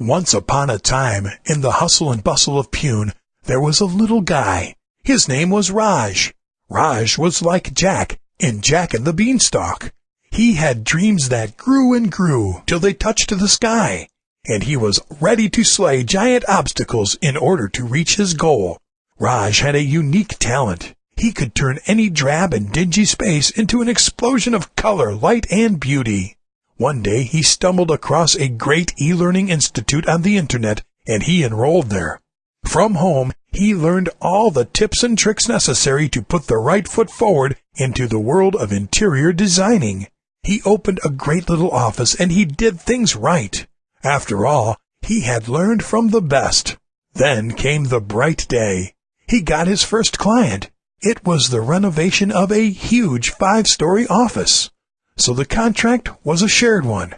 Once upon a time, in the hustle and bustle of Pune, there was a little guy. His name was Raj. Raj was like Jack in Jack and the Beanstalk. He had dreams that grew and grew till they touched the sky, and he was ready to slay giant obstacles in order to reach his goal. Raj had a unique talent. He could turn any drab and dingy space into an explosion of color, light, and beauty. One day he stumbled across a great e-learning institute on the internet, and he enrolled there. From home, he learned all the tips and tricks necessary to put the right foot forward into the world of interior designing. He opened a great little office, and he did things right. After all, he had learned from the best. Then came the bright day. He got his first client. It was the renovation of a huge 5-story office. So the contract was a shared one.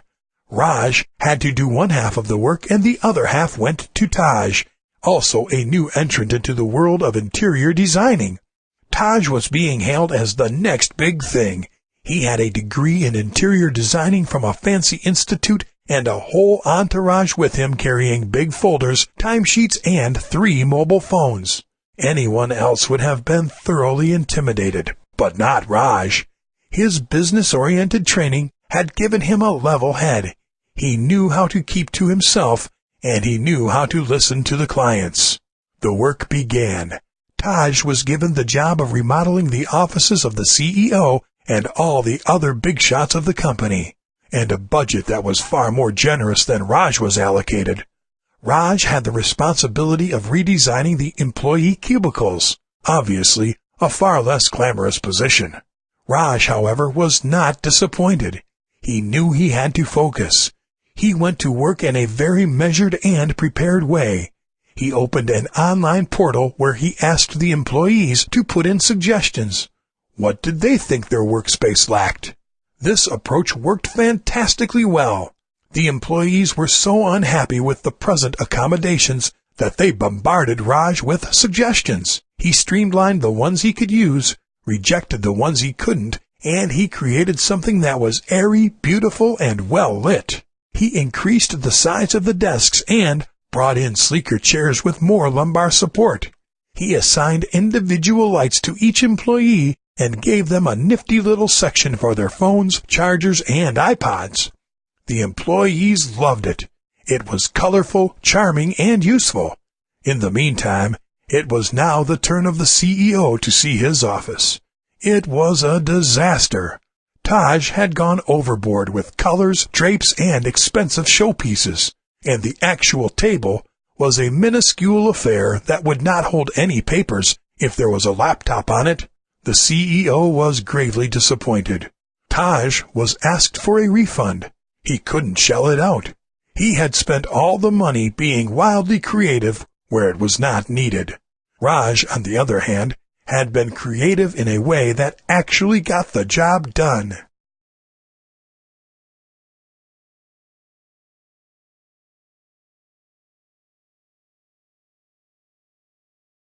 Raj had to do one half of the work, and the other half went to Taj, also a new entrant into the world of interior designing. Taj was being hailed as the next big thing. He had a degree in interior designing from a fancy institute and a whole entourage with him carrying big folders, timesheets, and 3 mobile phones. Anyone else would have been thoroughly intimidated, but not Raj. His business-oriented training had given him a level head. He knew how to keep to himself, and he knew how to listen to the clients. The work began. Taj was given the job of remodeling the offices of the CEO and all the other big shots of the company, and a budget that was far more generous than Raj was allocated. Raj had the responsibility of redesigning the employee cubicles, obviously a far less glamorous position. Raj, however, was not disappointed. He knew he had to focus. He went to work in a very measured and prepared way. He opened an online portal where he asked the employees to put in suggestions. What did they think their workspace lacked? This approach worked fantastically well. The employees were so unhappy with the present accommodations that they bombarded Raj with suggestions. He streamlined the ones he could use, rejected the ones he couldn't, and he created something that was airy, beautiful, and well lit. He increased the size of the desks and brought in sleeker chairs with more lumbar support. He assigned individual lights to each employee and gave them a nifty little section for their phones, chargers, and iPods. The employees loved it. It was colorful, charming, and useful. In the meantime, it was now the turn of the CEO to see his office. It was a disaster. Taj had gone overboard with colors, drapes, and expensive showpieces, and the actual table was a minuscule affair that would not hold any papers if there was a laptop on it. The CEO was gravely disappointed. Taj was asked for a refund. He couldn't shell it out. He had spent all the money being wildly creative where it was not needed. Raj, on the other hand, had been creative in a way that actually got the job done.